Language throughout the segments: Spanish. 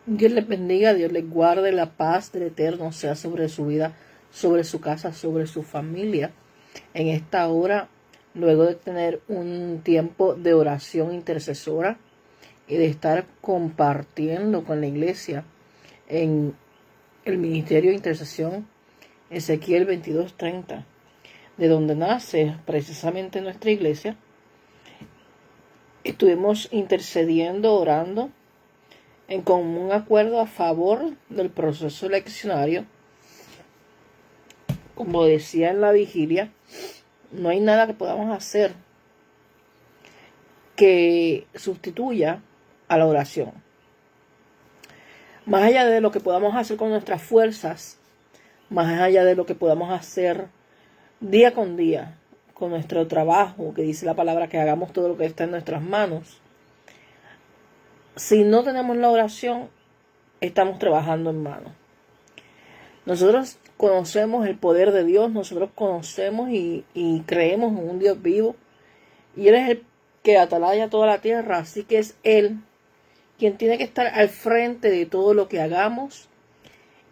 Dios les bendiga, Dios les guarde, la paz del Eterno sea sobre su vida, sobre su casa, sobre su familia. En esta hora, luego de tener un tiempo de oración intercesora y de estar compartiendo con la iglesia en el ministerio de intercesión Ezequiel 22:30, de donde nace precisamente nuestra iglesia, estuvimos intercediendo, orando en común acuerdo a favor del proceso eleccionario. Como decía en la vigilia, no hay nada que podamos hacer que sustituya a la oración. Más allá de lo que podamos hacer con nuestras fuerzas, más allá de lo que podamos hacer día con día, con nuestro trabajo, que dice la palabra que hagamos todo lo que está en nuestras manos, si no tenemos la oración, estamos trabajando en vano. Nosotros conocemos el poder de Dios, nosotros conocemos y creemos en un Dios vivo, y Él es el que atalaya toda la tierra, así que es Él quien tiene que estar al frente de todo lo que hagamos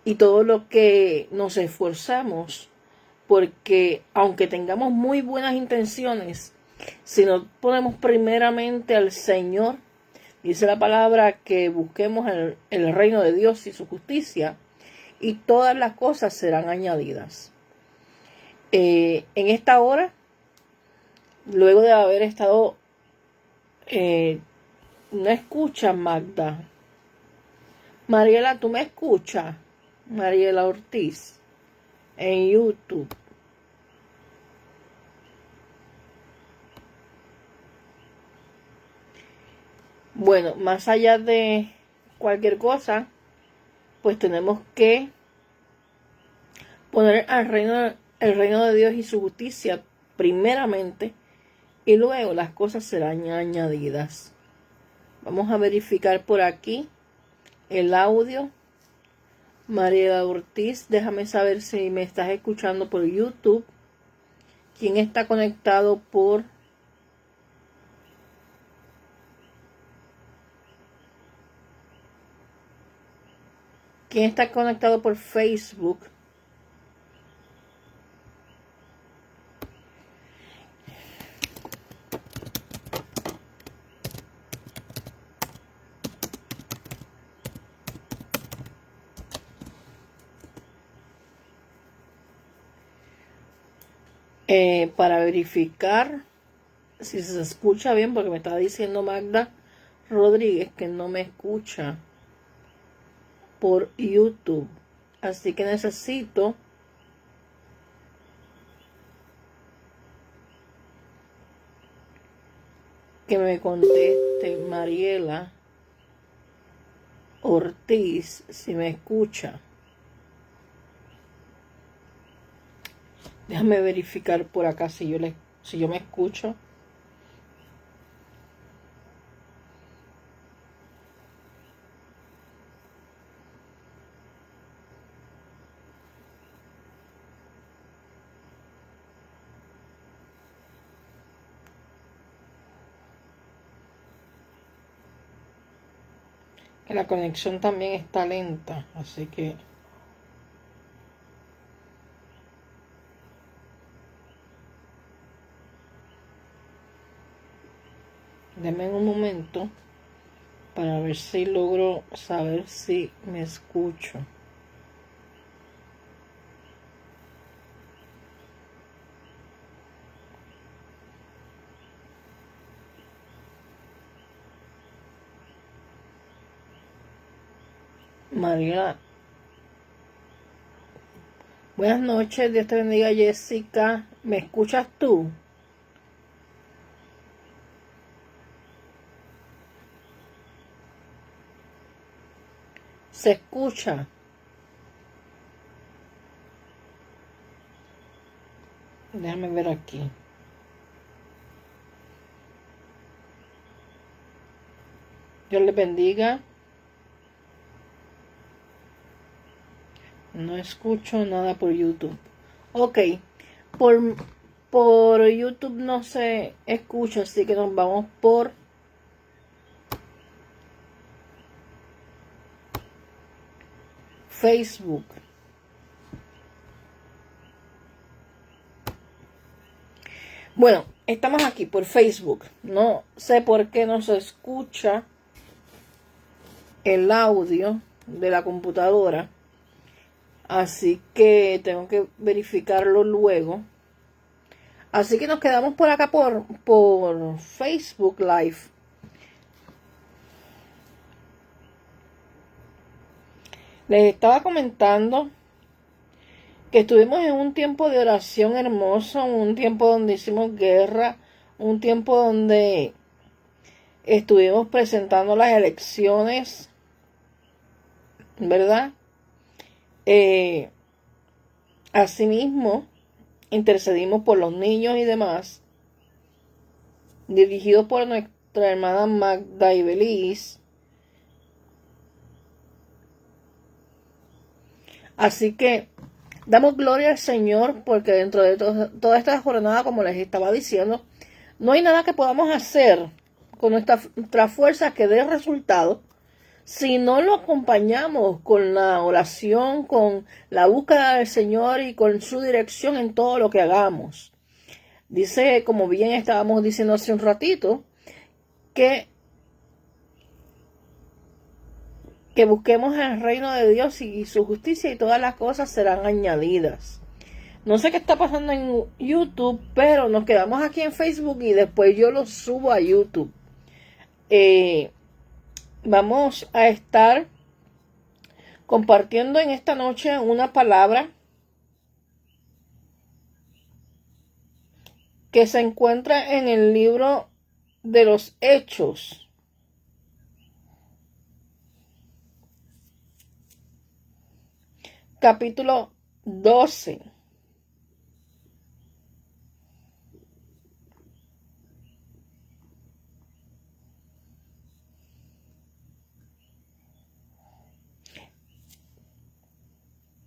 y todo lo que nos esforzamos, porque aunque tengamos muy buenas intenciones, si no ponemos primeramente al Señor, dice la palabra que busquemos el reino de Dios y su justicia, y todas las cosas serán añadidas. En esta hora, luego de haber estado, no escuchas, Magda. Mariela, ¿tú me escuchas? Mariela Ortiz, en YouTube. Bueno, más allá de cualquier cosa, pues tenemos que poner el reino de Dios y su justicia primeramente, y luego las cosas serán añadidas. Vamos a verificar por aquí el audio. Mariela Ortiz, déjame saber si me estás escuchando por YouTube. ¿Quién está conectado por Facebook? Para verificar si se escucha bien, porque me está diciendo Magda Rodríguez que no me escucha por YouTube. Así que necesito que me conteste Mariela Ortiz si me escucha. Déjame verificar por acá si yo me escucho. La conexión también está lenta, así que denme un momento para ver si logro saber si me escucho. María, buenas noches, Dios te bendiga. Jessica, ¿me escuchas tú? ¿Se escucha? Déjame ver aquí. Dios les bendiga. No escucho nada por YouTube. Ok, por YouTube no se escucha, así que nos vamos por Facebook. Bueno, estamos aquí por Facebook. No sé por qué no se escucha el audio de la computadora. Así que tengo que verificarlo luego. Así que nos quedamos por acá por Facebook Live. Les estaba comentando que estuvimos en un tiempo de oración hermoso, un tiempo donde hicimos guerra, un tiempo donde estuvimos presentando las elecciones, ¿verdad? Asimismo, intercedimos por los niños y demás, dirigidos por nuestra hermana Magda y Beliz. Así que damos gloria al Señor porque dentro de toda esta jornada, como les estaba diciendo, no hay nada que podamos hacer con nuestra fuerza que dé resultado si no lo acompañamos con la oración, con la búsqueda del Señor y con su dirección en todo lo que hagamos. Dice, como bien estábamos diciendo hace un ratito, que busquemos el reino de Dios y su justicia y todas las cosas serán añadidas. No sé qué está pasando en YouTube, pero nos quedamos aquí en Facebook y después yo lo subo a YouTube. Vamos a estar compartiendo en esta noche una palabra que se encuentra en el libro de los Hechos. Capítulo 12.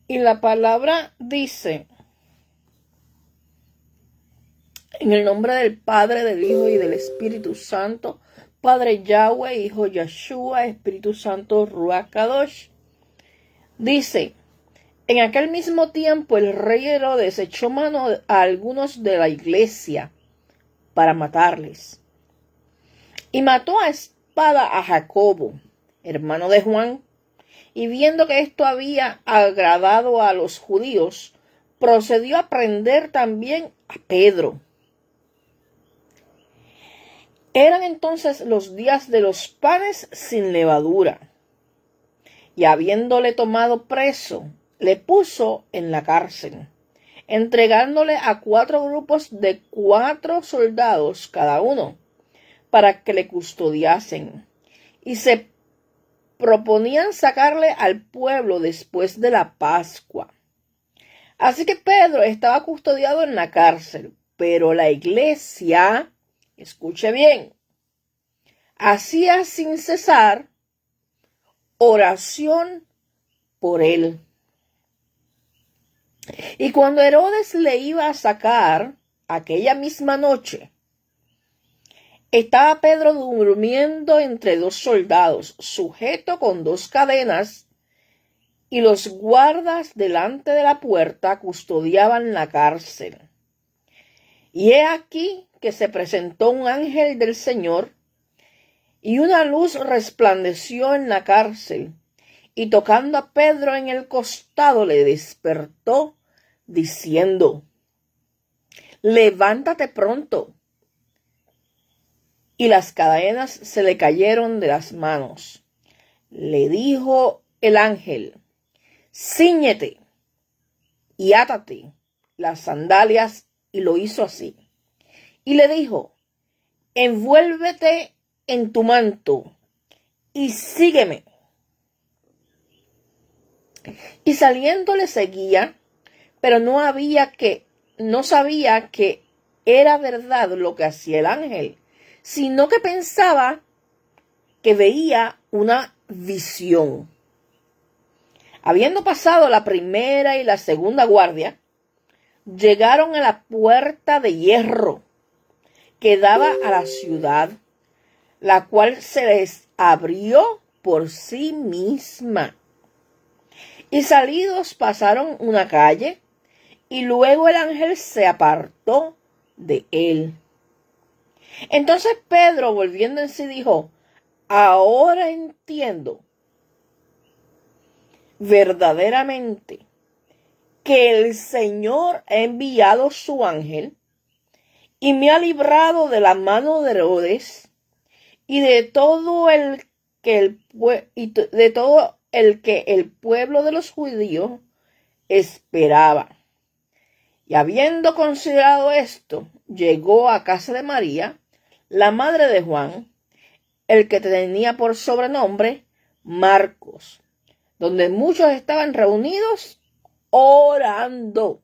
Y la palabra dice, en el nombre del Padre, del Hijo y del Espíritu Santo, Padre Yahweh, Hijo Yeshua, Espíritu Santo Ruach Kadosh, dice, en aquel mismo tiempo el rey Herodes echó mano a algunos de la iglesia para matarles. Y mató a espada a Jacobo, hermano de Juan, y viendo que esto había agradado a los judíos, procedió a prender también a Pedro. Eran entonces los días de los panes sin levadura, y habiéndole tomado preso, le puso en la cárcel, entregándole a 4 grupos de 4 soldados cada uno, para que le custodiasen, y se proponían sacarle al pueblo después de la Pascua. Así que Pedro estaba custodiado en la cárcel, pero la iglesia, escuche bien, hacía sin cesar oración por él. Y cuando Herodes le iba a sacar aquella misma noche, Estaba Pedro durmiendo entre dos soldados, sujeto con dos cadenas, y los guardas delante de la puerta custodiaban la cárcel. Y he aquí que se presentó un ángel del Señor, y una luz resplandeció en la cárcel, y tocando a Pedro en el costado le despertó, diciendo: levántate pronto. Y las cadenas se le cayeron de las manos. Le dijo el ángel: cíñete y átate las sandalias, y lo hizo así. Y le dijo: envuélvete en tu manto y sígueme. Y saliendo le seguía, pero no sabía que era verdad lo que hacía el ángel, sino que pensaba que veía una visión. Habiendo pasado la primera y la segunda guardia, llegaron a la puerta de hierro que daba a la ciudad, la cual se les abrió por sí misma. Y salidos pasaron una calle, y luego el ángel se apartó de él. Entonces Pedro, volviendo en sí, dijo: ahora entiendo verdaderamente que el Señor ha enviado su ángel y me ha librado de la mano de Herodes y de todo el que el pueblo de los judíos esperaba. Y habiendo considerado esto, llegó a casa de María, la madre de Juan, el que tenía por sobrenombre Marcos, donde muchos estaban reunidos orando.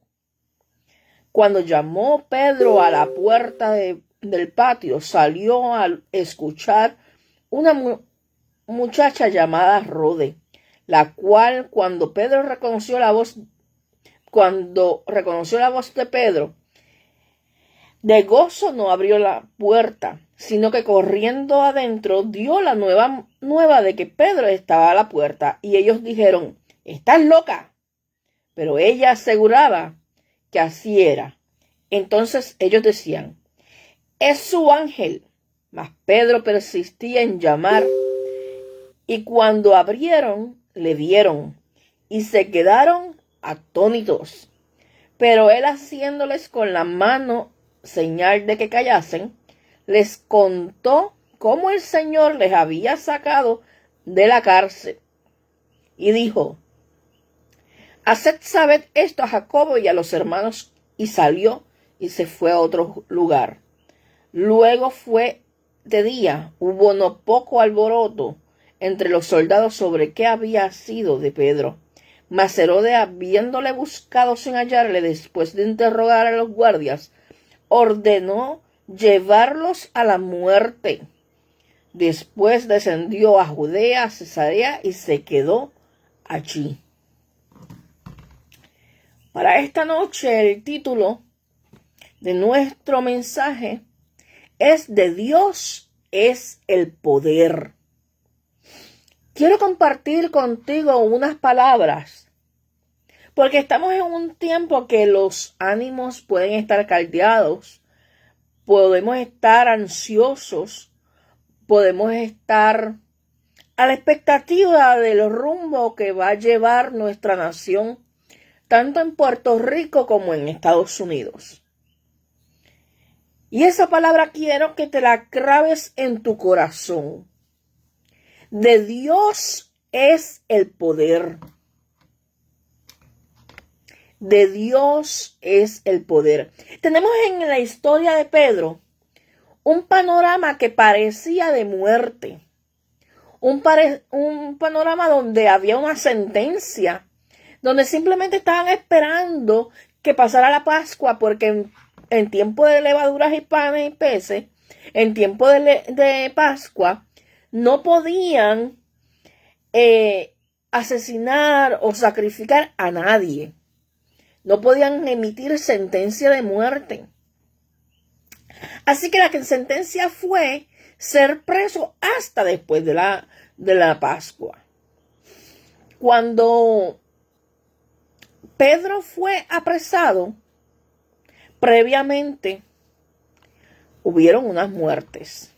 Cuando llamó Pedro a la puerta del patio, salió a escuchar una muchacha llamada Rode, la cual cuando reconoció la voz de Pedro, de gozo no abrió la puerta, sino que corriendo adentro dio la nueva de que Pedro estaba a la puerta. Y ellos dijeron: ¿estás loca? Pero ella aseguraba que así era. Entonces ellos decían: es su ángel. Mas Pedro persistía en llamar, y cuando abrieron, le vieron, y se quedaron atónitos. Pero él, haciéndoles con la mano señal de que callasen, les contó cómo el Señor les había sacado de la cárcel. Y dijo: haced saber esto a Jacobo y a los hermanos. Y salió y se fue a otro lugar. Luego fue de día, hubo no poco alboroto entre los soldados sobre qué había sido de Pedro. Mas Herodes, habiéndole buscado sin hallarle, después de interrogar a los guardias, ordenó llevarlos a la muerte. Después descendió a Judea, a Cesarea, y se quedó allí. Para esta noche el título de nuestro mensaje es: de Dios es el poder. Quiero compartir contigo unas palabras, porque estamos en un tiempo que los ánimos pueden estar caldeados, podemos estar ansiosos, podemos estar a la expectativa del rumbo que va a llevar nuestra nación, tanto en Puerto Rico como en Estados Unidos. Y esa palabra quiero que te la grabes en tu corazón. De Dios es el poder. De Dios es el poder. Tenemos en la historia de Pedro un panorama que parecía de muerte. Un panorama donde había una sentencia, donde simplemente estaban esperando que pasara la Pascua, porque en tiempo de levaduras y panes y peces, en tiempo de Pascua, no podían asesinar o sacrificar a nadie. No podían emitir sentencia de muerte. Así que la sentencia fue ser preso hasta después de la Pascua. Cuando Pedro fue apresado, previamente hubieron unas muertes.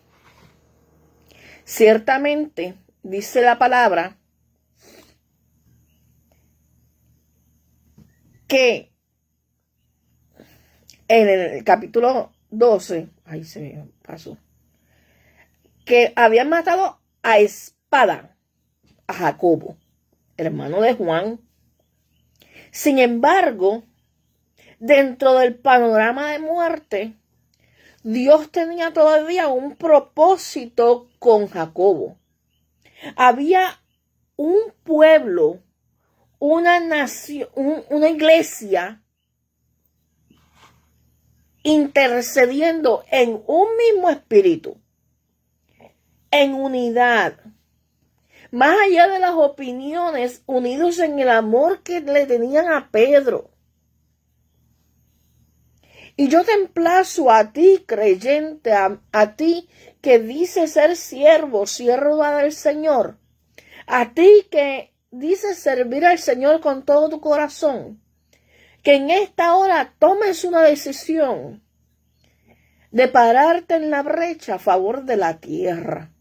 Ciertamente, dice la palabra, que en el capítulo 12, ahí se me pasó, que habían matado a espada a Jacobo, hermano de Juan. Sin embargo, dentro del panorama de muerte, Dios tenía todavía un propósito con Jacobo. Había un pueblo, una nación, una iglesia intercediendo en un mismo espíritu, en unidad, más allá de las opiniones, unidos en el amor que le tenían a Pedro. Y yo te emplazo a ti, creyente, a ti que dices ser sierva del Señor, a ti que dices servir al Señor con todo tu corazón, que en esta hora tomes una decisión de pararte en la brecha a favor de la tierra.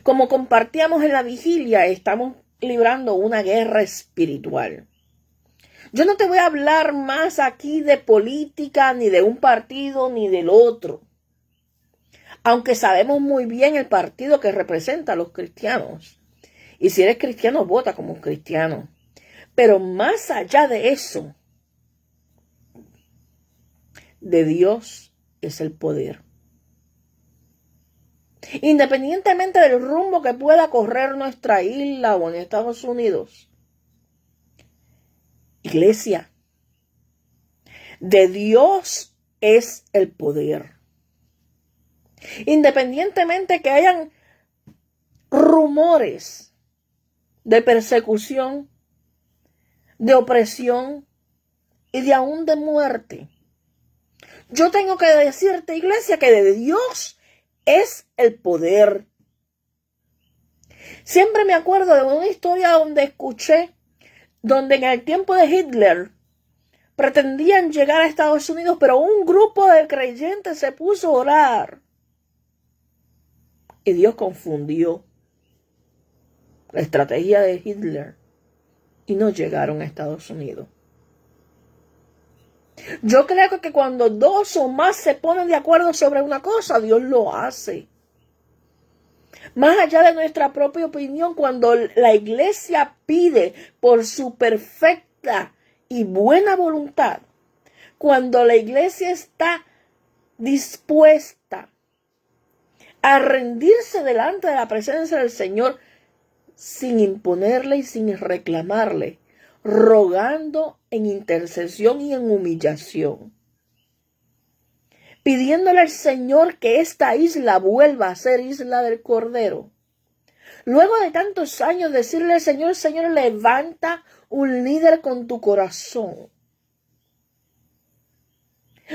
Como compartíamos en la vigilia, estamos librando una guerra espiritual. Yo no te voy a hablar más aquí de política, ni de un partido, ni del otro. Aunque sabemos muy bien el partido que representa a los cristianos. Y si eres cristiano, vota como cristiano. Pero más allá de eso, de Dios es el poder. Independientemente del rumbo que pueda correr nuestra isla o en Estados Unidos, iglesia, de Dios es el poder. Independientemente que hayan rumores de persecución, de opresión y de aún de muerte, yo tengo que decirte, iglesia, que de Dios es el poder. Siempre me acuerdo de una historia donde escuché, donde en el tiempo de Hitler pretendían llegar a Estados Unidos, pero un grupo de creyentes se puso a orar. Y Dios confundió la estrategia de Hitler y no llegaron a Estados Unidos. Yo creo que cuando dos o más se ponen de acuerdo sobre una cosa, Dios lo hace. Más allá de nuestra propia opinión, cuando la iglesia pide por su perfecta y buena voluntad, cuando la iglesia está dispuesta a rendirse delante de la presencia del Señor sin imponerle y sin reclamarle, rogando en intercesión y en humillación, pidiéndole al Señor que esta isla vuelva a ser isla del Cordero. Luego de tantos años decirle al Señor, Señor, levanta un líder con tu corazón.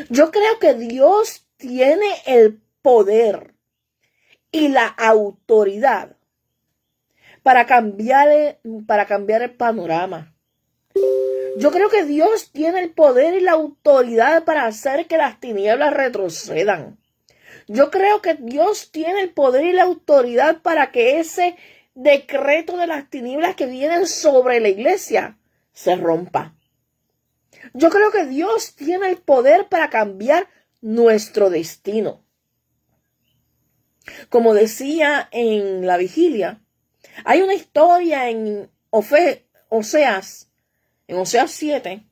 Yo creo que Dios tiene el poder y la autoridad para cambiar el panorama. Yo creo que Dios tiene el poder y la autoridad para hacer que las tinieblas retrocedan. Yo creo que Dios tiene el poder y la autoridad para que ese decreto de las tinieblas que vienen sobre la iglesia se rompa. Yo creo que Dios tiene el poder para cambiar nuestro destino. Como decía en la vigilia, hay una historia en Oseas 7,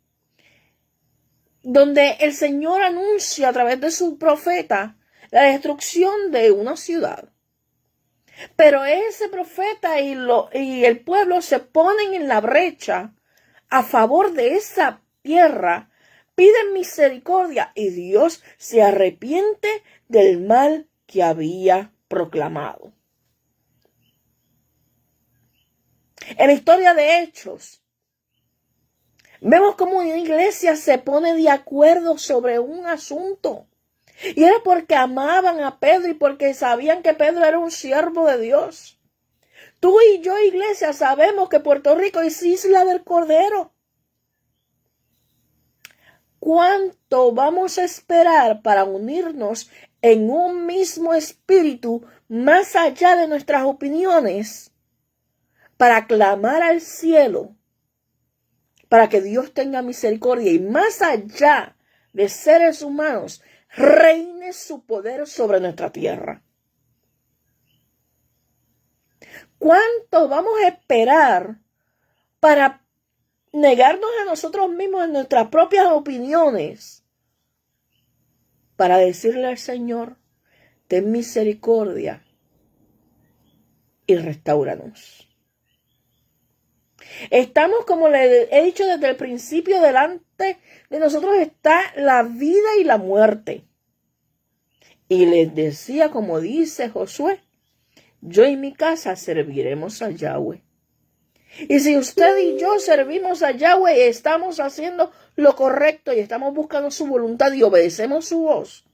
donde el Señor anuncia a través de su profeta la destrucción de una ciudad. Pero ese profeta y el pueblo se ponen en la brecha a favor de esa tierra, piden misericordia y Dios se arrepiente del mal que había proclamado. En la historia de Hechos, vemos cómo una iglesia se pone de acuerdo sobre un asunto. Y era porque amaban a Pedro y porque sabían que Pedro era un siervo de Dios. Tú y yo, iglesia, sabemos que Puerto Rico es isla del Cordero. ¿Cuánto vamos a esperar para unirnos en un mismo espíritu más allá de nuestras opiniones? Para clamar al cielo, para que Dios tenga misericordia y más allá de seres humanos, reine su poder sobre nuestra tierra. ¿Cuánto vamos a esperar para negarnos a nosotros mismos en nuestras propias opiniones? Para decirle al Señor, ten misericordia y restáuranos. Estamos, como le he dicho desde el principio, delante de nosotros está la vida y la muerte. Y les decía, como dice Josué, yo y mi casa serviremos a Yahweh. Y si usted y yo servimos a Yahweh, estamos haciendo lo correcto y estamos buscando su voluntad y obedecemos su voz,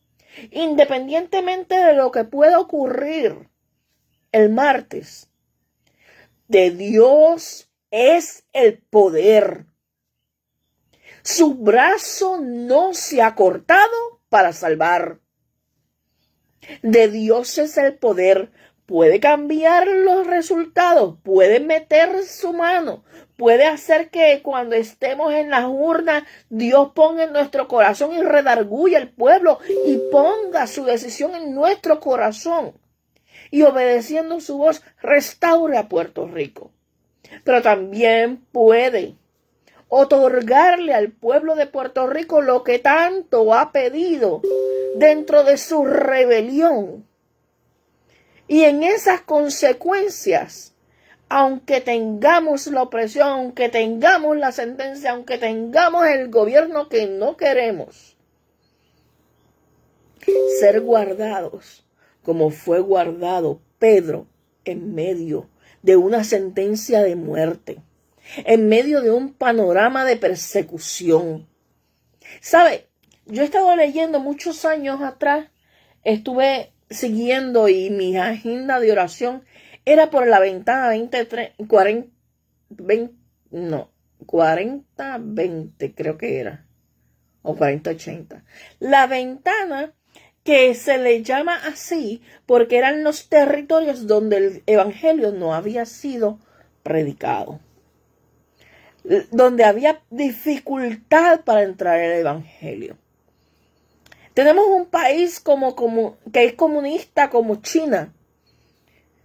independientemente de lo que pueda ocurrir el martes, de Dios es el poder. Su brazo no se ha cortado para salvar. De Dios es el poder. Puede cambiar los resultados, puede meter su mano, puede hacer que cuando estemos en las urnas, Dios ponga en nuestro corazón y redarguya al pueblo y ponga su decisión en nuestro corazón. Y obedeciendo su voz, restaure a Puerto Rico. Pero también puede otorgarle al pueblo de Puerto Rico lo que tanto ha pedido dentro de su rebelión. Y en esas consecuencias, aunque tengamos la opresión, aunque tengamos la sentencia, aunque tengamos el gobierno que no queremos, ser guardados como fue guardado Pedro en medio de una sentencia de muerte, en medio de un panorama de persecución. ¿Sabe? Yo he estado leyendo muchos años atrás, estuve siguiendo y mi agenda de oración era por la ventana 40-20 creo que era, o 40-80. La ventana que se le llama así porque eran los territorios donde el evangelio no había sido predicado, donde había dificultad para entrar el evangelio. Tenemos un país que es comunista como China,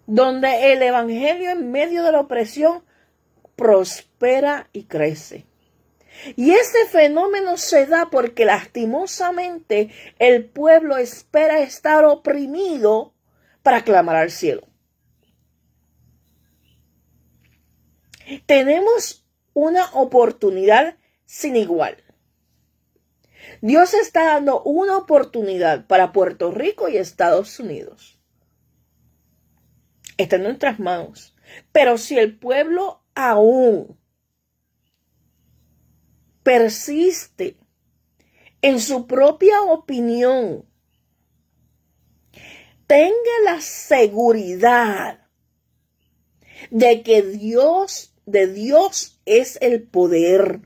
donde el evangelio en medio de la opresión prospera y crece. Y ese fenómeno se da porque lastimosamente el pueblo espera estar oprimido para clamar al cielo. Tenemos una oportunidad sin igual. Dios está dando una oportunidad para Puerto Rico y Estados Unidos. Está en nuestras manos. Pero si el pueblo aún persiste en su propia opinión, tenga la seguridad de que de Dios es el poder.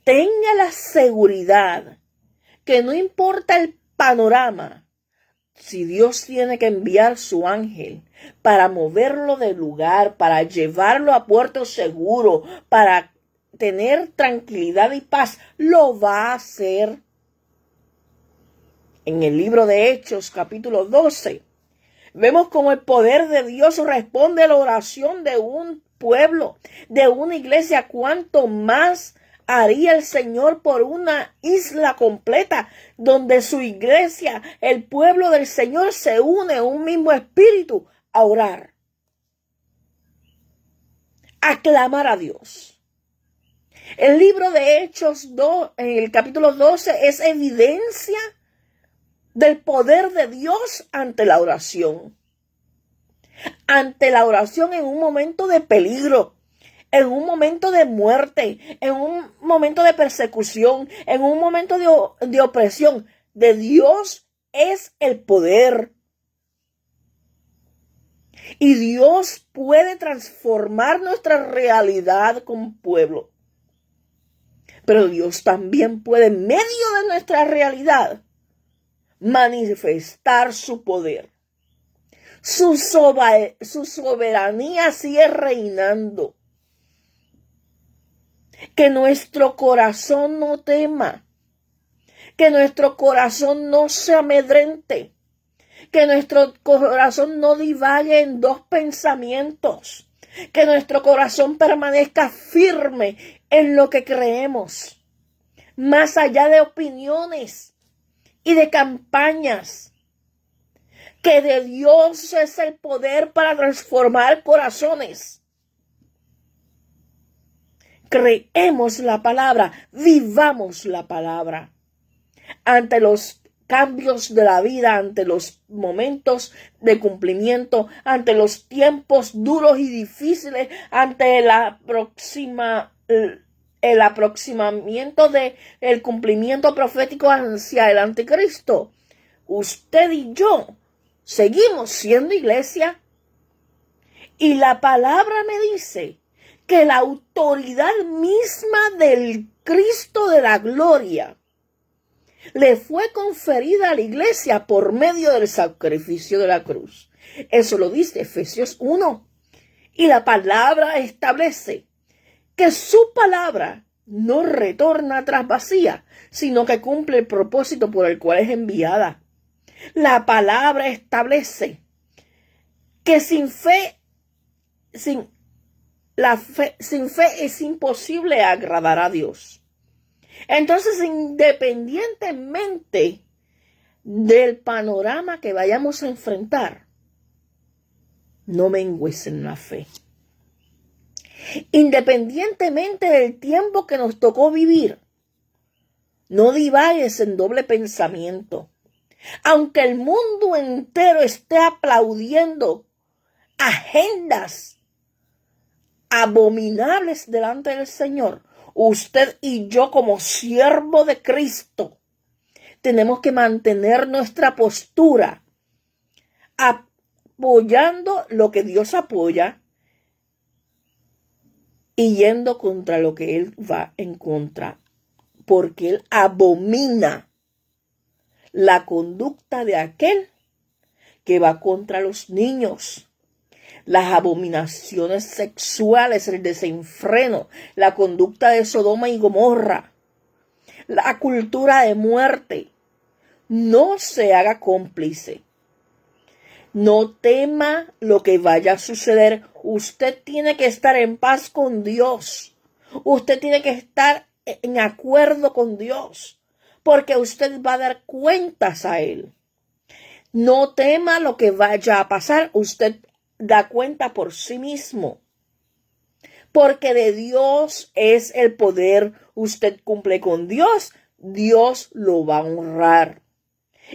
Tenga la seguridad que no importa el panorama, si Dios tiene que enviar su ángel para moverlo del lugar, para llevarlo a puerto seguro, para tener tranquilidad y paz, lo va a hacer. En el libro de Hechos, capítulo 12, vemos cómo el poder de Dios responde a la oración de un pueblo, de una iglesia. Cuánto más haría el Señor por una isla completa donde su iglesia, el pueblo del Señor, se une en un mismo espíritu a orar, a clamar a Dios. El libro de Hechos 2, en el capítulo 12, es evidencia del poder de Dios ante la oración. Ante la oración en un momento de peligro, en un momento de muerte, en un momento de persecución, en un momento de opresión. De Dios es el poder. Y Dios puede transformar nuestra realidad como pueblo. Pero Dios también puede, en medio de nuestra realidad, manifestar su poder. Su soberanía sigue reinando. Que nuestro corazón no tema. Que nuestro corazón no se amedrente. Que nuestro corazón no divague en dos pensamientos. Que nuestro corazón permanezca firme en lo que creemos. Más allá de opiniones y de campañas. Que de Dios es el poder para transformar corazones. Creemos la palabra, vivamos la palabra. Ante los cambios de la vida, ante los momentos de cumplimiento, ante los tiempos duros y difíciles, ante el aproximamiento del cumplimiento profético hacia el anticristo, usted y yo seguimos siendo iglesia. Y la palabra me dice que la autoridad misma del Cristo de la gloria le fue conferida a la iglesia por medio del sacrificio de la cruz. Eso lo dice Efesios 1. Y la palabra establece que su palabra no retorna atrás vacía, sino que cumple el propósito por el cual es enviada. La palabra establece que sin fe es imposible agradar a Dios. Entonces, independientemente del panorama que vayamos a enfrentar, no mengues en la fe. Independientemente del tiempo que nos tocó vivir, no divagues en doble pensamiento. Aunque el mundo entero esté aplaudiendo agendas abominables delante del Señor, usted y yo como siervo de Cristo tenemos que mantener nuestra postura apoyando lo que Dios apoya y yendo contra lo que Él va en contra, porque Él abomina la conducta de aquel que va contra los niños. Las abominaciones sexuales, el desenfreno, la conducta de Sodoma y Gomorra, la cultura de muerte. No se haga cómplice. No tema lo que vaya a suceder. Usted tiene que estar en paz con Dios. Usted tiene que estar en acuerdo con Dios, porque usted va a dar cuentas a Él. No tema lo que vaya a pasar. Usted da cuenta por sí mismo. Porque de Dios es el poder. Usted cumple con Dios, Dios lo va a honrar.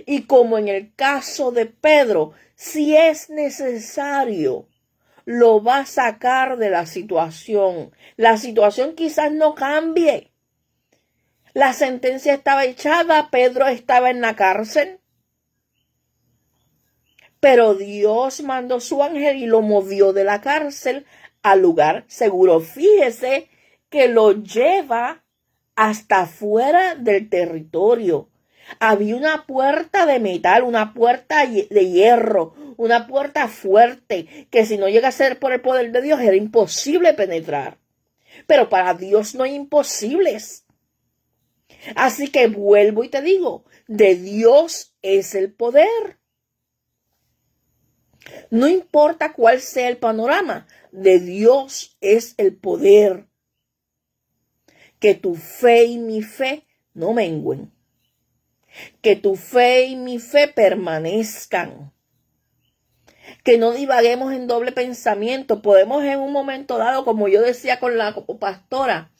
Y como en el caso de Pedro, si es necesario, lo va a sacar de la situación. La situación quizás no cambie. La sentencia estaba echada, Pedro estaba en la cárcel. Pero Dios mandó su ángel y lo movió de la cárcel al lugar seguro. Fíjese que lo lleva hasta fuera del territorio. Había una puerta de metal, una puerta de hierro, una puerta fuerte, que si no llega a ser por el poder de Dios era imposible penetrar. Pero para Dios no hay imposibles. Así que vuelvo y te digo, de Dios es el poder. No importa cuál sea el panorama, de Dios es el poder. Que tu fe y mi fe no mengüen. Que tu fe y mi fe permanezcan. Que no divaguemos en doble pensamiento. Podemos en un momento dado, como yo decía con la pastora,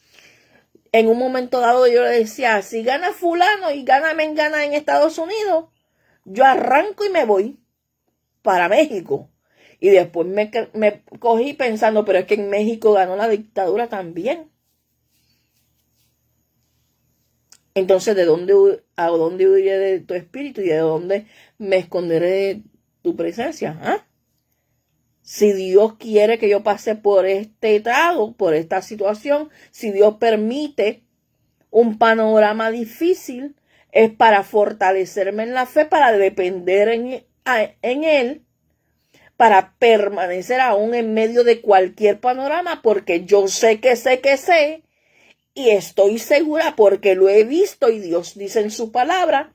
en un momento dado yo le decía, si gana fulano y gana mengana en Estados Unidos, yo arranco y me voy para México. Y después me cogí pensando, pero es que en México ganó la dictadura también. Entonces, a dónde huiré de tu espíritu y de dónde me esconderé de tu presencia? ¿Ah? Si Dios quiere que yo pase por este estado, por esta situación, si Dios permite un panorama difícil, es para fortalecerme en la fe, para depender en Él, para permanecer aún en medio de cualquier panorama, porque yo sé, y estoy segura porque lo he visto y Dios dice en su palabra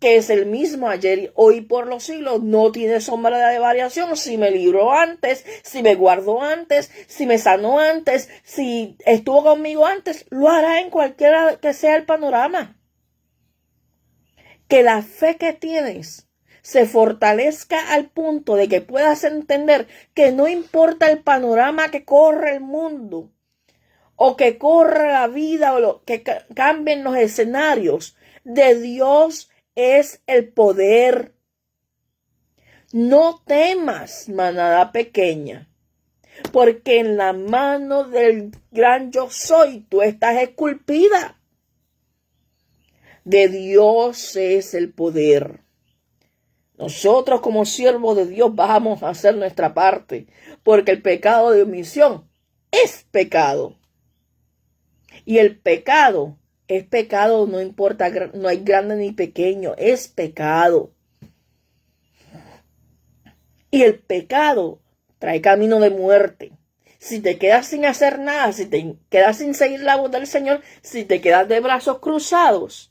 que es el mismo ayer y hoy por los siglos, no tiene sombra de variación. Si me libró antes, si me guardó antes, si me sanó antes, si estuvo conmigo antes, lo hará en cualquiera que sea el panorama. Que la fe que tienes se fortalezca al punto de que puedas entender que no importa el panorama que corre el mundo, o que corra la vida, o que cambien los escenarios, de Dios es el poder. No temas, manada pequeña, porque en la mano del gran yo soy tú estás esculpida. De Dios es el poder. Nosotros como siervos de Dios vamos a hacer nuestra parte, porque el pecado de omisión es pecado. Y el pecado es pecado, no importa, no hay grande ni pequeño, es pecado. Y el pecado trae camino de muerte. Si te quedas sin hacer nada, si te quedas sin seguir la voz del Señor, si te quedas de brazos cruzados,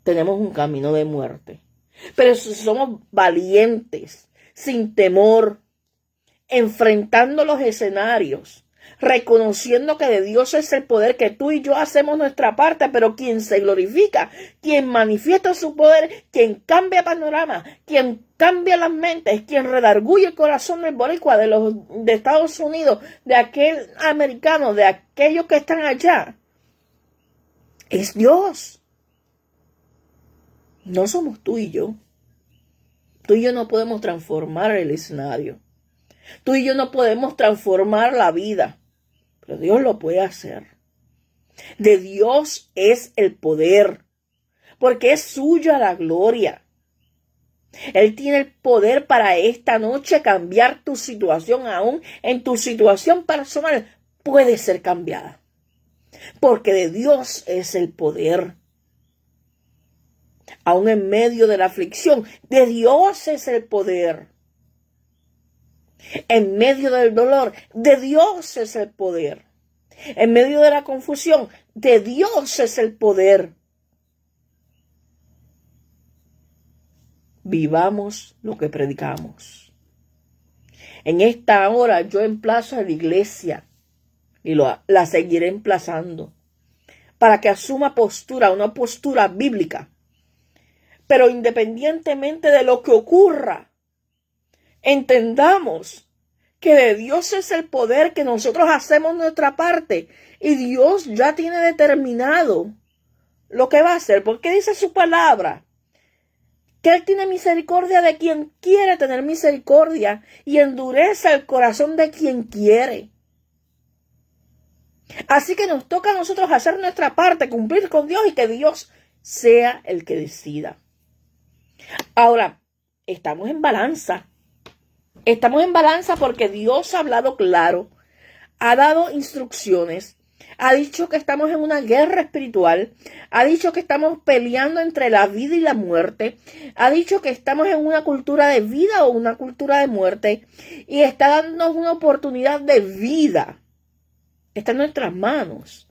tenemos un camino de muerte. Pero si somos valientes, sin temor, enfrentando los escenarios, reconociendo que de Dios es el poder, que tú y yo hacemos nuestra parte, pero quien se glorifica, quien manifiesta su poder, quien cambia panorama, quien cambia las mentes, quien redarguye el corazón del boricua, de Estados Unidos, de aquel americano, de aquellos que están allá, es Dios. No somos tú y yo. Tú y yo no podemos transformar el escenario. Tú y yo no podemos transformar la vida, pero Dios lo puede hacer. De Dios es el poder, porque es suya la gloria. Él tiene el poder para esta noche cambiar tu situación, aún en tu situación personal puede ser cambiada, porque de Dios es el poder. Aún en medio de la aflicción, de Dios es el poder. En medio del dolor, de Dios es el poder. En medio de la confusión, de Dios es el poder. Vivamos lo que predicamos. En esta hora yo emplazo a la iglesia y la seguiré emplazando para que asuma una postura bíblica. Pero independientemente de lo que ocurra, entendamos que de Dios es el poder, que nosotros hacemos nuestra parte y Dios ya tiene determinado lo que va a hacer, porque dice su palabra que Él tiene misericordia de quien quiere tener misericordia y endurece el corazón de quien quiere. Así que nos toca a nosotros hacer nuestra parte, cumplir con Dios y que Dios sea el que decida. Ahora, estamos en balanza. Estamos en balanza porque Dios ha hablado claro, ha dado instrucciones, ha dicho que estamos en una guerra espiritual, ha dicho que estamos peleando entre la vida y la muerte, ha dicho que estamos en una cultura de vida o una cultura de muerte y está dándonos una oportunidad de vida. Está en nuestras manos.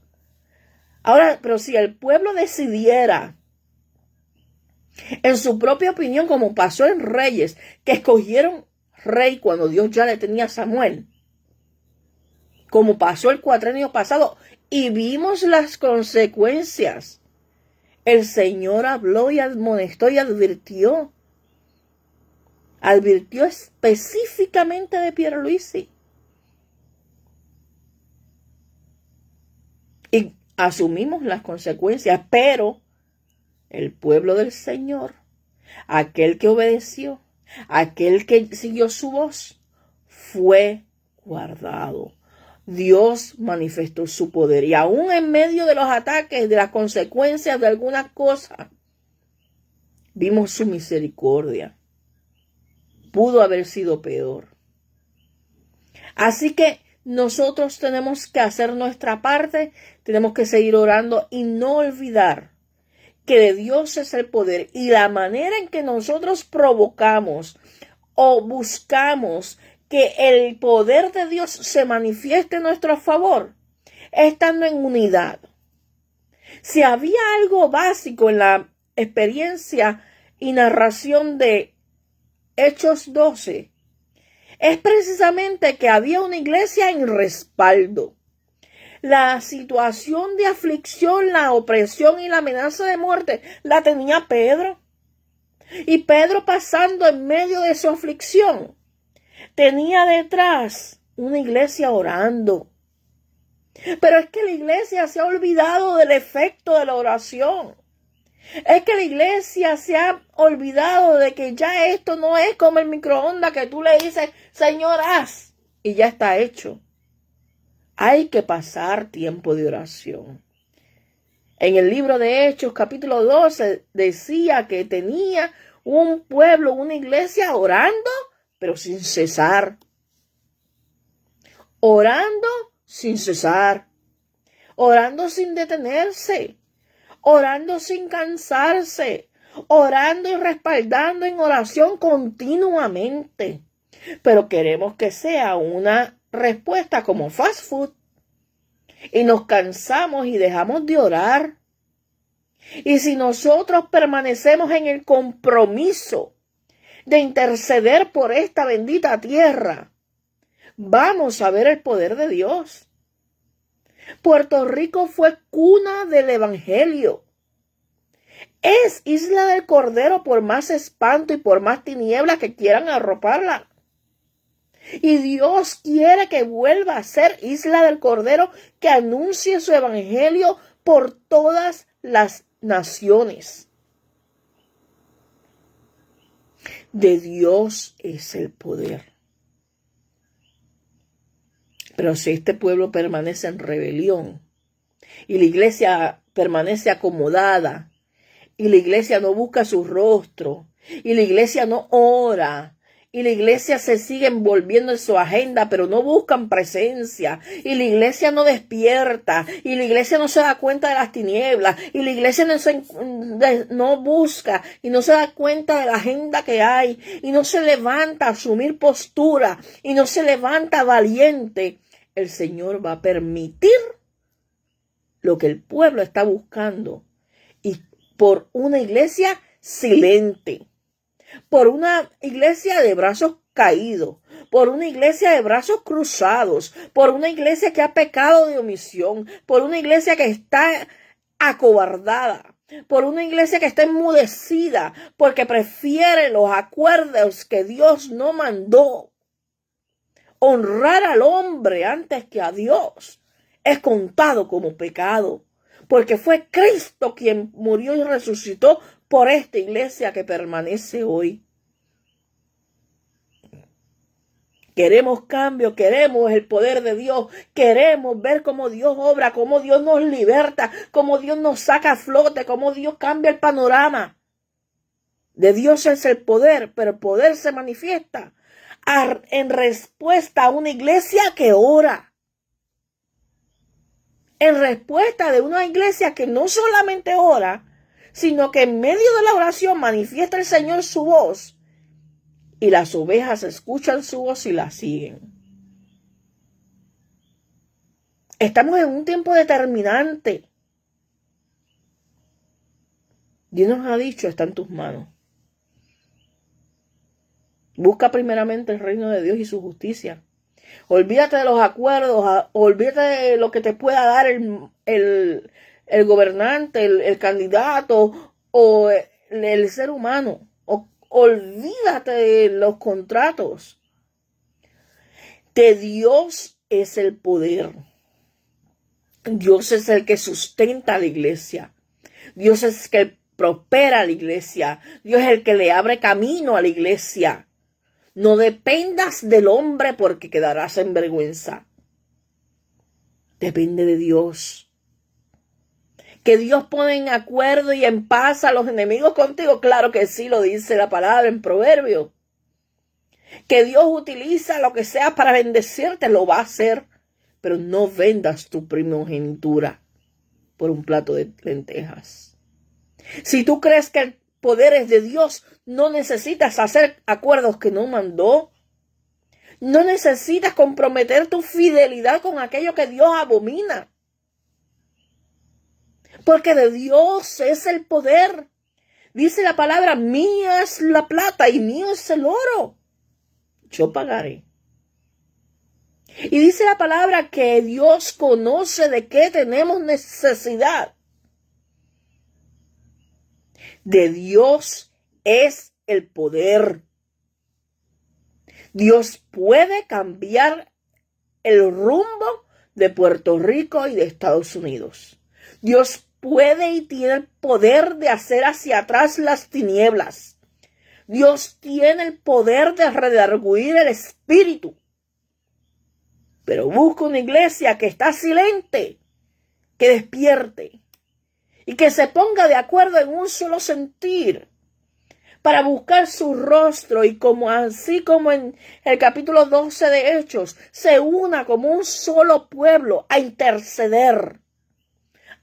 Ahora, pero si el pueblo decidiera en su propia opinión, como pasó en Reyes, que escogieron rey cuando Dios ya le tenía a Samuel, como pasó el cuatrenio pasado, y vimos las consecuencias. El Señor habló y admonestó y advirtió. Advirtió específicamente de Pierluisi. Y asumimos las consecuencias, pero el pueblo del Señor, aquel que obedeció, aquel que siguió su voz, fue guardado. Dios manifestó su poder. Y aún en medio de los ataques, de las consecuencias de algunas cosas, vimos su misericordia. Pudo haber sido peor. Así que nosotros tenemos que hacer nuestra parte, tenemos que seguir orando y no olvidar que de Dios es el poder, y la manera en que nosotros provocamos o buscamos que el poder de Dios se manifieste en nuestro favor, estando en unidad. Si había algo básico en la experiencia y narración de Hechos 12, es precisamente que había una iglesia en respaldo. La situación de aflicción, la opresión y la amenaza de muerte la tenía Pedro. Y Pedro, pasando en medio de su aflicción, tenía detrás una iglesia orando. Pero es que la iglesia se ha olvidado del efecto de la oración. Es que la iglesia se ha olvidado de que ya esto no es como el microondas que tú le dices, Señor, haz, y ya está hecho. Hay que pasar tiempo de oración. En el libro de Hechos, capítulo 12, decía que tenía un pueblo, una iglesia orando, pero sin cesar. Orando sin cesar. Orando sin detenerse. Orando sin cansarse. Orando y respaldando en oración continuamente. Pero queremos que sea una respuesta como fast food. Y nos cansamos y dejamos de orar. Y si nosotros permanecemos en el compromiso de interceder por esta bendita tierra, vamos a ver el poder de Dios. Puerto Rico fue cuna del Evangelio. Es isla del Cordero por más espanto y por más tinieblas que quieran arroparla. Y Dios quiere que vuelva a ser isla del Cordero, que anuncie su evangelio por todas las naciones. De Dios es el poder. Pero si este pueblo permanece en rebelión y la iglesia permanece acomodada y la iglesia no busca su rostro y la iglesia no ora, y la iglesia se sigue envolviendo en su agenda, pero no buscan presencia. Y la iglesia no despierta. Y la iglesia no se da cuenta de las tinieblas. Y la iglesia no busca y no se da cuenta de la agenda que hay. Y no se levanta a asumir postura. Y no se levanta valiente. El Señor va a permitir lo que el pueblo está buscando. Y por una iglesia silente. Por una iglesia de brazos caídos, por una iglesia de brazos cruzados, por una iglesia que ha pecado de omisión, por una iglesia que está acobardada, por una iglesia que está enmudecida, porque prefiere los acuerdos que Dios no mandó. Honrar al hombre antes que a Dios es contado como pecado, porque fue Cristo quien murió y resucitó por esta iglesia que permanece hoy. Queremos cambio, queremos el poder de Dios, queremos ver cómo Dios obra, cómo Dios nos liberta, cómo Dios nos saca a flote, cómo Dios cambia el panorama. De Dios es el poder, pero el poder se manifiesta en respuesta a una iglesia que ora. En respuesta de una iglesia que no solamente ora, sino que en medio de la oración manifiesta el Señor su voz y las ovejas escuchan su voz y la siguen. Estamos en un tiempo determinante. Dios nos ha dicho, está en tus manos. Busca primeramente el reino de Dios y su justicia. Olvídate de los acuerdos, olvídate de lo que te pueda dar el gobernante, el candidato o el ser humano. Olvídate de los contratos. De Dios es el poder. Dios es el que sustenta a la iglesia. Dios es el que prospera a la iglesia. Dios es el que le abre camino a la iglesia. No dependas del hombre porque quedarás en vergüenza. Depende de Dios. ¿Que Dios pone en acuerdo y en paz a los enemigos contigo? Claro que sí, lo dice la palabra en Proverbios. Que Dios utiliza lo que sea para bendecirte, lo va a hacer. Pero no vendas tu primogenitura por un plato de lentejas. Si tú crees que el poder es de Dios, no necesitas hacer acuerdos que no mandó. No necesitas comprometer tu fidelidad con aquello que Dios abomina. Porque de Dios es el poder. Dice la palabra, mía es la plata y mío es el oro. Yo pagaré. Y dice la palabra que Dios conoce de qué tenemos necesidad. De Dios es el poder. Dios puede cambiar el rumbo de Puerto Rico y de Estados Unidos. Dios puede y tiene el poder de hacer hacia atrás las tinieblas. Dios tiene el poder de redarguir el espíritu. Pero busca una iglesia que está silente, que despierte y que se ponga de acuerdo en un solo sentir para buscar su rostro y así como en el capítulo 12 de Hechos, se una como un solo pueblo a interceder,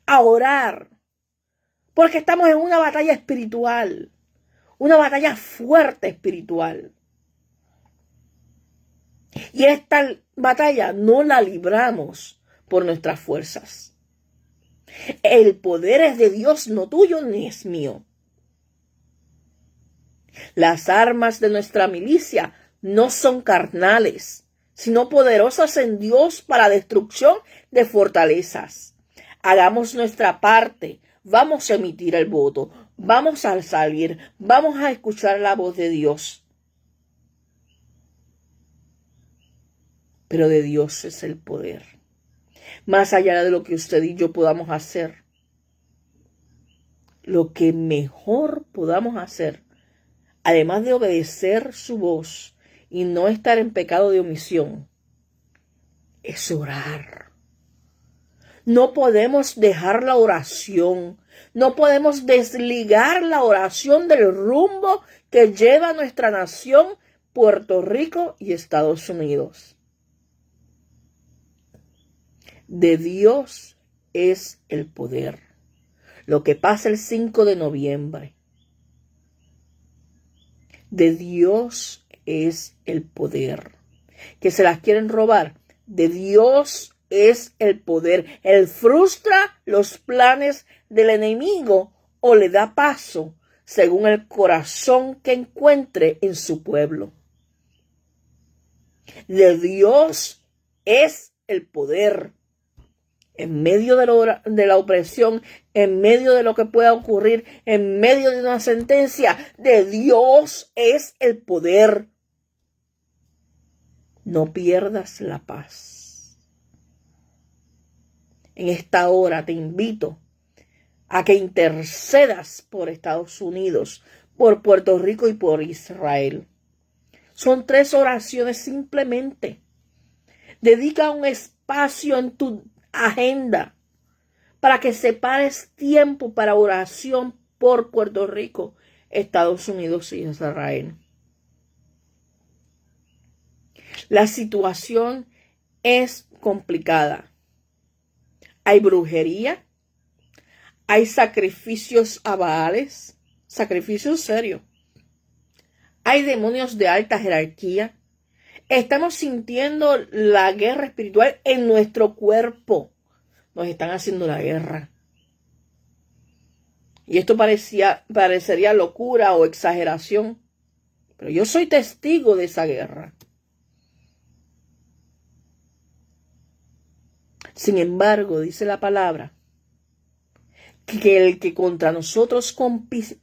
a orar, porque estamos en una batalla espiritual, una batalla fuerte espiritual. Y esta batalla no la libramos por nuestras fuerzas. El poder es de Dios, no tuyo ni es mío. Las armas de nuestra milicia no son carnales, sino poderosas en Dios para destrucción de fortalezas. Hagamos nuestra parte, vamos a emitir el voto, vamos a salir, vamos a escuchar la voz de Dios. Pero de Dios es el poder. Más allá de lo que usted y yo podamos hacer, lo que mejor podamos hacer, además de obedecer su voz y no estar en pecado de omisión, es orar. No podemos dejar la oración, no podemos desligar la oración del rumbo que lleva nuestra nación, Puerto Rico y Estados Unidos. De Dios es el poder. Lo que pasa el 5 de noviembre. De Dios es el poder. Que se las quieren robar. De Dios es el poder. Él frustra los planes del enemigo o le da paso según el corazón que encuentre en su pueblo. De Dios es el poder. En medio de la opresión, en medio de lo que pueda ocurrir, en medio de una sentencia, de Dios es el poder. No pierdas la paz. En esta hora te invito a que intercedas por Estados Unidos, por Puerto Rico y por Israel. Son 3 oraciones simplemente. Dedica un espacio en tu agenda para que separes tiempo para oración por Puerto Rico, Estados Unidos y Israel. La situación es complicada. Hay brujería, hay sacrificios a Baales, sacrificios serios. Hay demonios de alta jerarquía. Estamos sintiendo la guerra espiritual en nuestro cuerpo. Nos están haciendo la guerra. Y esto parecería locura o exageración. Pero yo soy testigo de esa guerra. Sin embargo, dice la palabra, que el que contra nosotros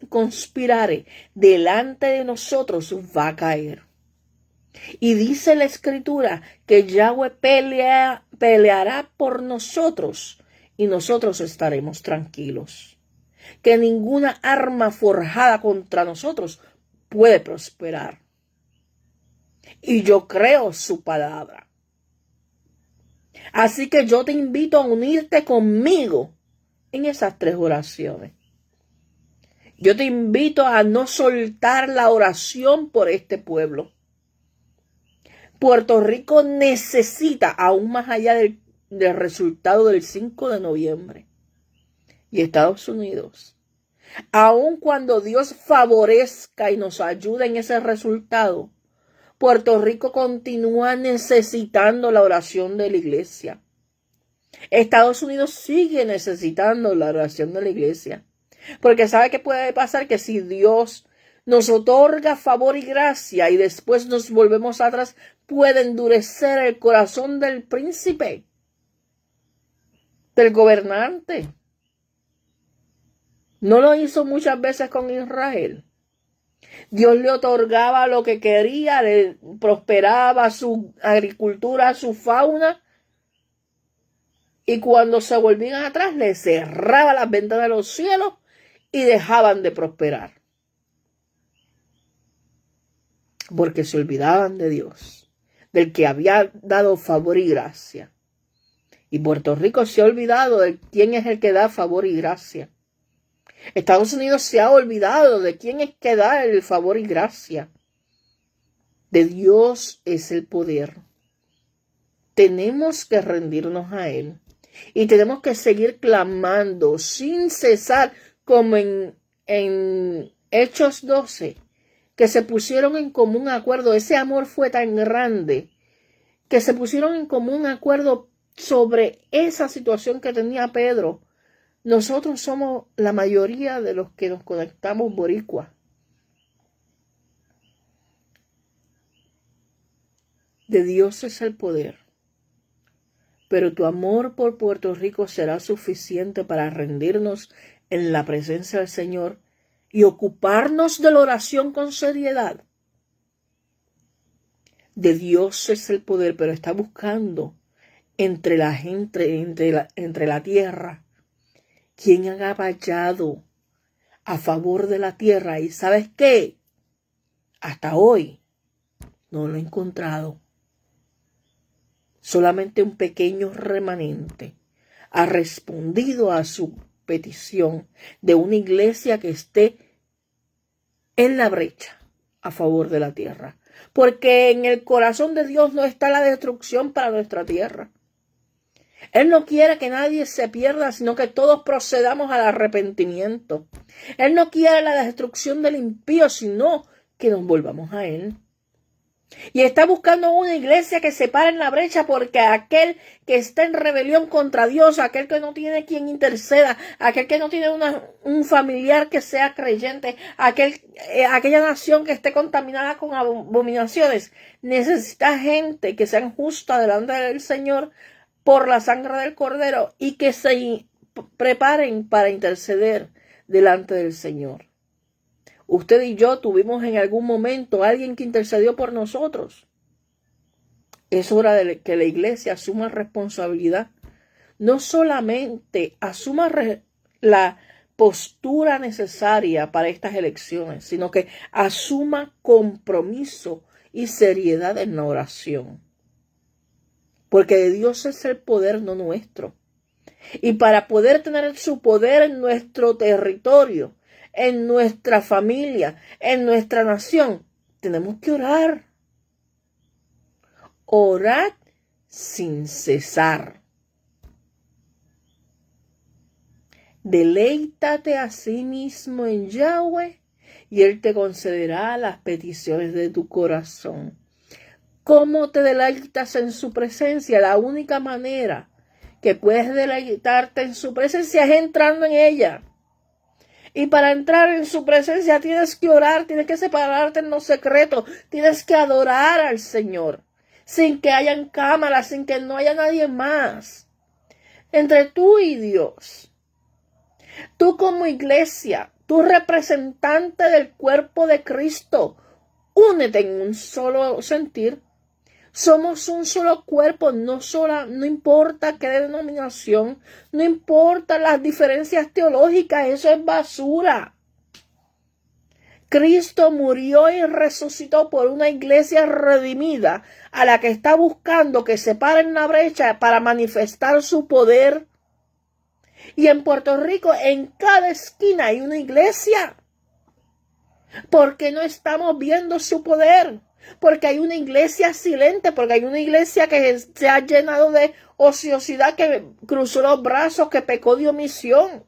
conspirare delante de nosotros va a caer. Y dice la Escritura que Yahweh peleará por nosotros y nosotros estaremos tranquilos. Que ninguna arma forjada contra nosotros puede prosperar. Y yo creo su palabra. Así que yo te invito a unirte conmigo en esas 3 oraciones. Yo te invito a no soltar la oración por este pueblo. Puerto Rico necesita, aún más allá del resultado del 5 de noviembre, y Estados Unidos, aun cuando Dios favorezca y nos ayude en ese resultado, Puerto Rico continúa necesitando la oración de la iglesia. Estados Unidos sigue necesitando la oración de la iglesia. Porque ¿sabe qué puede pasar? Que si Dios nos otorga favor y gracia y después nos volvemos atrás, puede endurecer el corazón del príncipe, del gobernante. ¿No lo hizo muchas veces con Israel? Dios le otorgaba lo que quería, le prosperaba su agricultura, su fauna, y cuando se volvían atrás, le cerraba las ventanas de los cielos y dejaban de prosperar. Porque se olvidaban de Dios, del que había dado favor y gracia. Y Puerto Rico se ha olvidado de quién es el que da favor y gracia. Estados Unidos se ha olvidado de quién es que da el favor y gracia. De Dios es el poder. Tenemos que rendirnos a Él. Y tenemos que seguir clamando sin cesar, como en Hechos 12, que se pusieron en común acuerdo. Ese amor fue tan grande que se pusieron en común acuerdo sobre esa situación que tenía Pedro. Nosotros somos la mayoría de los que nos conectamos boricua. De Dios es el poder. Pero tu amor por Puerto Rico será suficiente para rendirnos en la presencia del Señor y ocuparnos de la oración con seriedad. De Dios es el poder, pero está buscando entre la gente, entre la tierra, quien haga vallado a favor de la tierra. ¿Y sabes qué? Hasta hoy no lo he encontrado. Solamente un pequeño remanente ha respondido a su petición de una iglesia que esté en la brecha a favor de la tierra. Porque en el corazón de Dios no está la destrucción para nuestra tierra. Él no quiere que nadie se pierda, sino que todos procedamos al arrepentimiento. Él no quiere la destrucción del impío, sino que nos volvamos a Él. Y está buscando una iglesia que se pare en la brecha, porque aquel que está en rebelión contra Dios, aquel que no tiene quien interceda, aquel que no tiene un familiar que sea creyente, aquella nación que esté contaminada con abominaciones, necesita gente que sea justa delante del Señor por la sangre del Cordero y que se preparen para interceder delante del Señor. Usted y yo tuvimos en algún momento a alguien que intercedió por nosotros. Es hora de que la iglesia asuma responsabilidad. No solamente asuma la postura necesaria para estas elecciones, sino que asuma compromiso y seriedad en la oración. Porque de Dios es el poder, no nuestro. Y para poder tener su poder en nuestro territorio, en nuestra familia, en nuestra nación, tenemos que orar. Orad sin cesar. Deleítate a sí mismo en Yahweh y Él te concederá las peticiones de tu corazón. ¿Cómo te deleitas en su presencia? La única manera que puedes deleitarte en su presencia es entrando en ella. Y para entrar en su presencia tienes que orar, tienes que separarte en los secretos, tienes que adorar al Señor, sin que hayan cámaras, sin que no haya nadie más. Entre tú y Dios. Tú como iglesia, tú representante del cuerpo de Cristo, únete en un solo sentir. Somos un solo cuerpo, no importa qué denominación, no importa las diferencias teológicas, eso es basura. Cristo murió y resucitó por una iglesia redimida a la que está buscando que se pare en la brecha para manifestar su poder. Y en Puerto Rico, en cada esquina hay una iglesia. Porque no estamos viendo su poder. Porque hay una iglesia silente, porque hay una iglesia que se ha llenado de ociosidad, que cruzó los brazos, que pecó de omisión,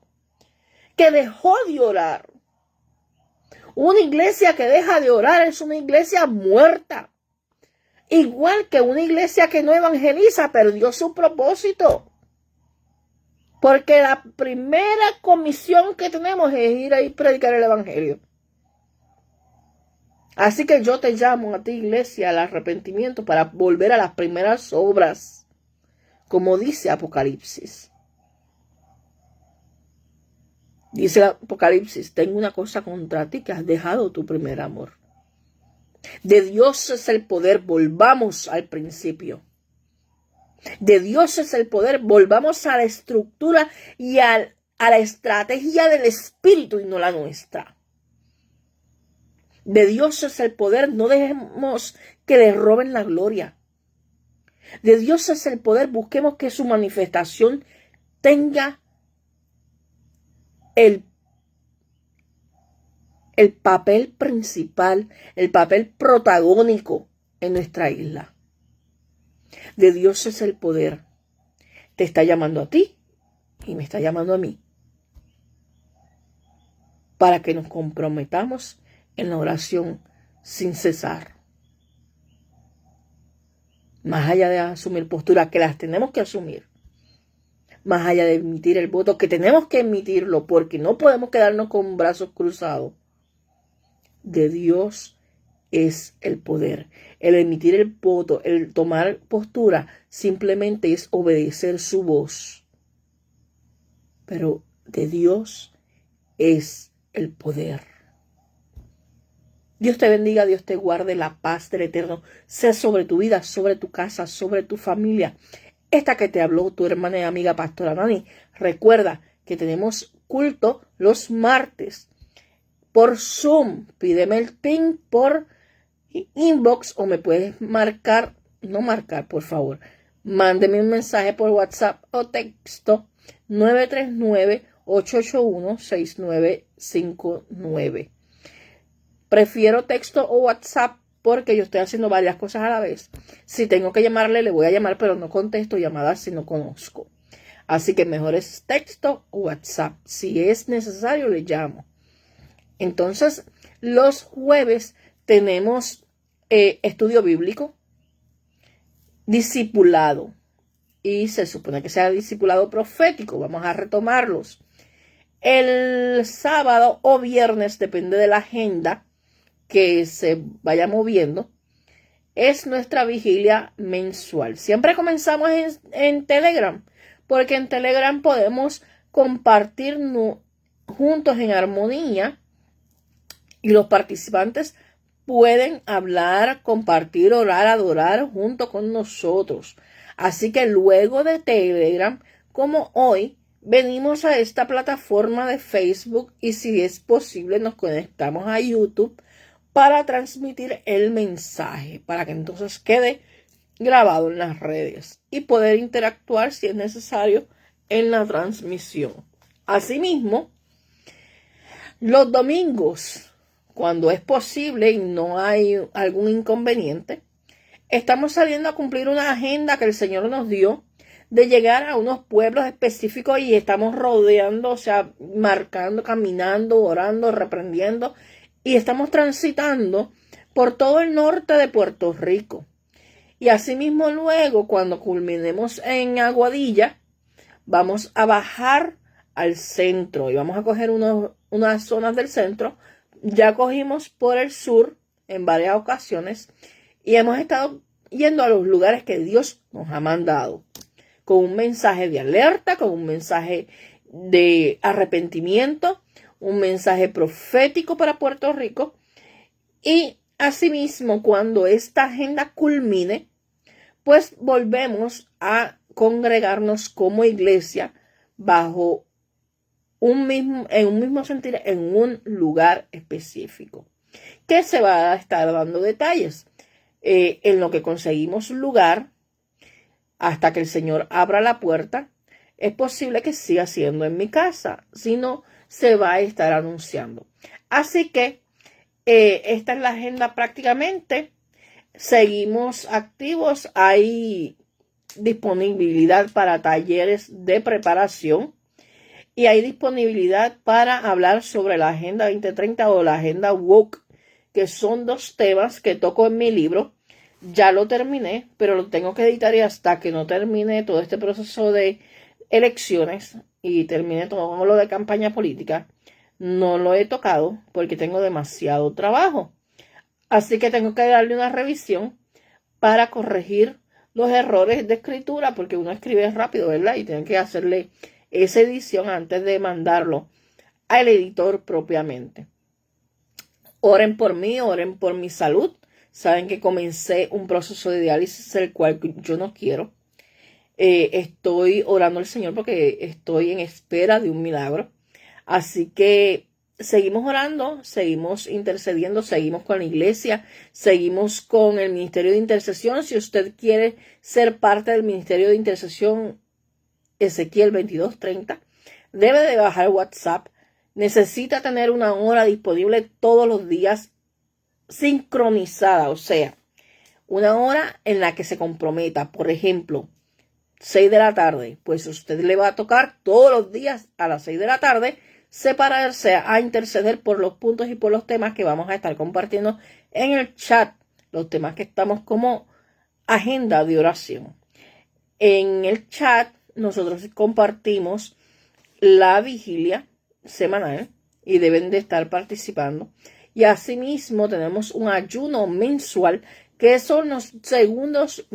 que dejó de orar. Una iglesia que deja de orar es una iglesia muerta. Igual que una iglesia que no evangeliza perdió su propósito. Porque la primera comisión que tenemos es ir a predicar el evangelio. Así que yo te llamo a ti, iglesia, al arrepentimiento para volver a las primeras obras, como dice Apocalipsis. Dice Apocalipsis, tengo una cosa contra ti, que has dejado tu primer amor. De Dios es el poder, volvamos al principio. De Dios es el poder, volvamos a la estructura y a la estrategia del Espíritu y no la nuestra. De Dios es el poder, no dejemos que le roben la gloria. De Dios es el poder, busquemos que su manifestación tenga el papel principal, el papel protagónico en nuestra isla. De Dios es el poder. Te está llamando a ti y me está llamando a mí para que nos comprometamos en la oración sin cesar. Más allá de asumir posturas que las tenemos que asumir, más allá de emitir el voto que tenemos que emitirlo porque no podemos quedarnos con brazos cruzados. De Dios es el poder. El emitir el voto, el tomar postura, simplemente es obedecer su voz. Pero de Dios es el poder. Dios te bendiga, Dios te guarde, la paz del Eterno sea sobre tu vida, sobre tu casa, sobre tu familia. Esta que te habló tu hermana y amiga Pastora Nani. Recuerda que tenemos culto los martes por Zoom. Pídeme el pin por inbox o me puedes marcar, no marcar, por favor. Mándeme un mensaje por WhatsApp o texto 939-881-6959. Prefiero texto o WhatsApp porque yo estoy haciendo varias cosas a la vez. Si tengo que llamarle, le voy a llamar, pero no contesto llamadas si no conozco. Así que mejor es texto o WhatsApp. Si es necesario, le llamo. Entonces, los jueves tenemos estudio bíblico, discipulado. Y se supone que sea discipulado profético. Vamos a retomarlos. El sábado o viernes, depende de la agenda que se vaya moviendo, es nuestra vigilia mensual. Siempre comenzamos en Telegram, porque en Telegram podemos compartir juntos en armonía y los participantes pueden hablar, compartir, orar, adorar junto con nosotros. Así que luego de Telegram, como hoy, venimos a esta plataforma de Facebook y si es posible nos conectamos a YouTube para transmitir el mensaje, para que entonces quede grabado en las redes y poder interactuar si es necesario en la transmisión. Asimismo, los domingos, cuando es posible y no hay algún inconveniente, estamos saliendo a cumplir una agenda que el Señor nos dio de llegar a unos pueblos específicos y estamos rodeando, o sea, marcando, caminando, orando, reprendiendo y estamos transitando por todo el norte de Puerto Rico. Y asimismo luego, cuando culminemos en Aguadilla, vamos a bajar al centro y vamos a coger unas zonas del centro. Ya cogimos por el sur en varias ocasiones y hemos estado yendo a los lugares que Dios nos ha mandado, con un mensaje de alerta, con un mensaje de arrepentimiento, un mensaje profético para Puerto Rico. Y asimismo, cuando esta agenda culmine, pues volvemos a congregarnos como iglesia bajo en un mismo sentir, en un lugar específico. que se va a estar dando detalles. En lo que conseguimos lugar, hasta que el Señor abra la puerta, es posible que siga siendo en mi casa, si no, se va a estar anunciando. Así que esta es la agenda prácticamente. Seguimos activos, hay disponibilidad para talleres de preparación y hay disponibilidad para hablar sobre la Agenda 2030 o la Agenda Woke, que son dos temas que toco en mi libro. Ya lo terminé, pero lo tengo que editar y hasta que no termine todo este proceso de elecciones y termine todo lo de campaña política, no lo he tocado porque tengo demasiado trabajo. Así que tengo que darle una revisión para corregir los errores de escritura, porque uno escribe rápido, ¿verdad? Y tiene que hacerle esa edición antes de mandarlo al editor propiamente. Oren por mí, oren por mi salud. Saben que comencé un proceso de diálisis, el cual yo no quiero. Estoy orando al Señor porque estoy en espera de un milagro. Así que seguimos orando, seguimos intercediendo, seguimos con la iglesia, seguimos con el Ministerio de Intercesión. Si usted quiere ser parte del Ministerio de Intercesión Ezequiel 2230, debe de bajar WhatsApp. Necesita tener una hora disponible todos los días sincronizada, o sea, una hora en la que se comprometa. Por ejemplo, 6 de la tarde, pues usted le va a tocar todos los días a las 6 de la tarde separarse a interceder por los puntos y por los temas que vamos a estar compartiendo en el chat, los temas que estamos como agenda de oración. En el chat nosotros compartimos la vigilia semanal y deben de estar participando. Y asimismo tenemos un ayuno mensual que son los segundos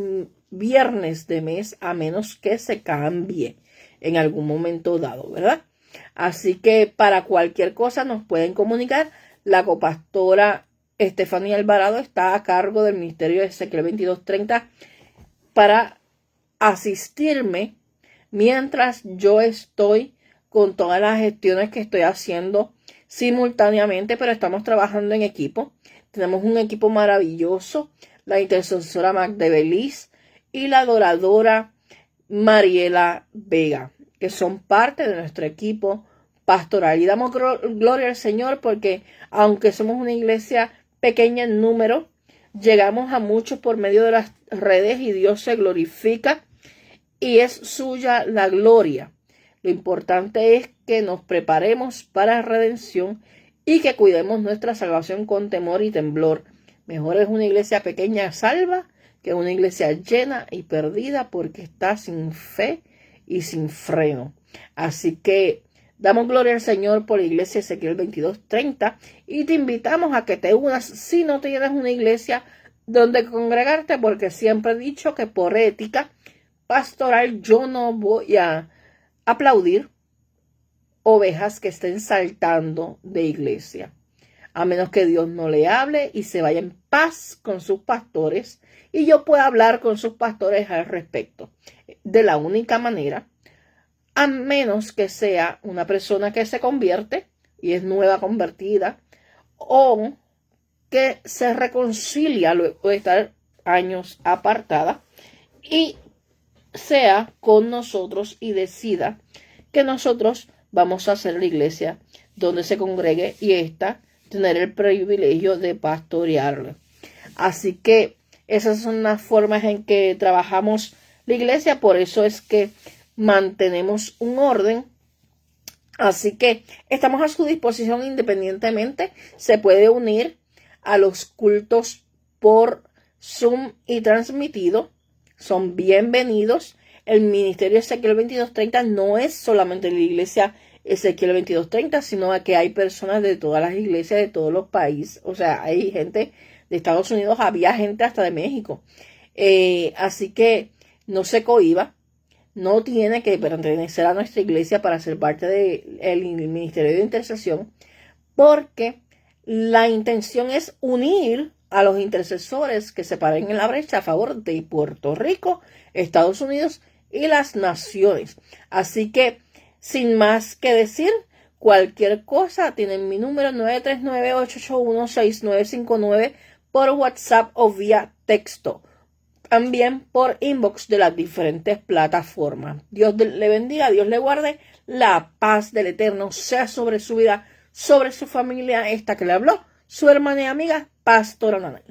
viernes de mes, a menos que se cambie en algún momento dado, ¿verdad? Así que para cualquier cosa nos pueden comunicar. La copastora Estefanía Alvarado está a cargo del Ministerio de Ezequiel 2230 para asistirme mientras yo estoy con todas las gestiones que estoy haciendo simultáneamente, pero estamos trabajando en equipo. Tenemos un equipo maravilloso, la intercesora Magda Beliz y la adoradora Mariela Vega, que son parte de nuestro equipo pastoral. Y damos gloria al Señor porque aunque somos una iglesia pequeña en número, llegamos a muchos por medio de las redes y Dios se glorifica y es suya la gloria. Lo importante es que nos preparemos para la redención y que cuidemos nuestra salvación con temor y temblor. Mejor es una iglesia pequeña salva que una iglesia llena y perdida porque está sin fe y sin freno. Así que damos gloria al Señor por la iglesia Ezequiel 2230 y te invitamos a que te unas si no tienes una iglesia donde congregarte, porque siempre he dicho que por ética pastoral yo no voy a aplaudir ovejas que estén saltando de iglesia, a menos que Dios no le hable y se vaya en paz con sus pastores y yo pueda hablar con sus pastores al respecto. De la única manera, a menos que sea una persona que se convierte y es nueva convertida o que se reconcilia luego de estar años apartada y sea con nosotros y decida que nosotros vamos a hacer la iglesia donde se congregue y esta tener el privilegio de pastorearla. Así que esas son las formas en que trabajamos la iglesia, por eso es que mantenemos un orden. Así que estamos a su disposición independientemente. Se puede unir a los cultos por Zoom y transmitido. Son bienvenidos. El Ministerio Ezequiel 2230 no es solamente la iglesia Ezequiel 2230, sino que hay personas de todas las iglesias de todos los países. O sea, hay gente de Estados Unidos, había gente hasta de México. Así que no se cohiba. No tiene que pertenecer a nuestra iglesia para ser parte del Ministerio de Intercesión, porque la intención es unir a los intercesores que se paren en la brecha a favor de Puerto Rico, Estados Unidos y las naciones. Así que, sin más que decir, Cualquier cosa, tienen mi número 939-881-6959 por WhatsApp o vía texto. También por inbox de las diferentes plataformas. Dios le bendiga, Dios le guarde. La paz del Eterno sea sobre su vida, sobre su familia. Esta que le habló, su hermana y amiga, Pastora Nanay.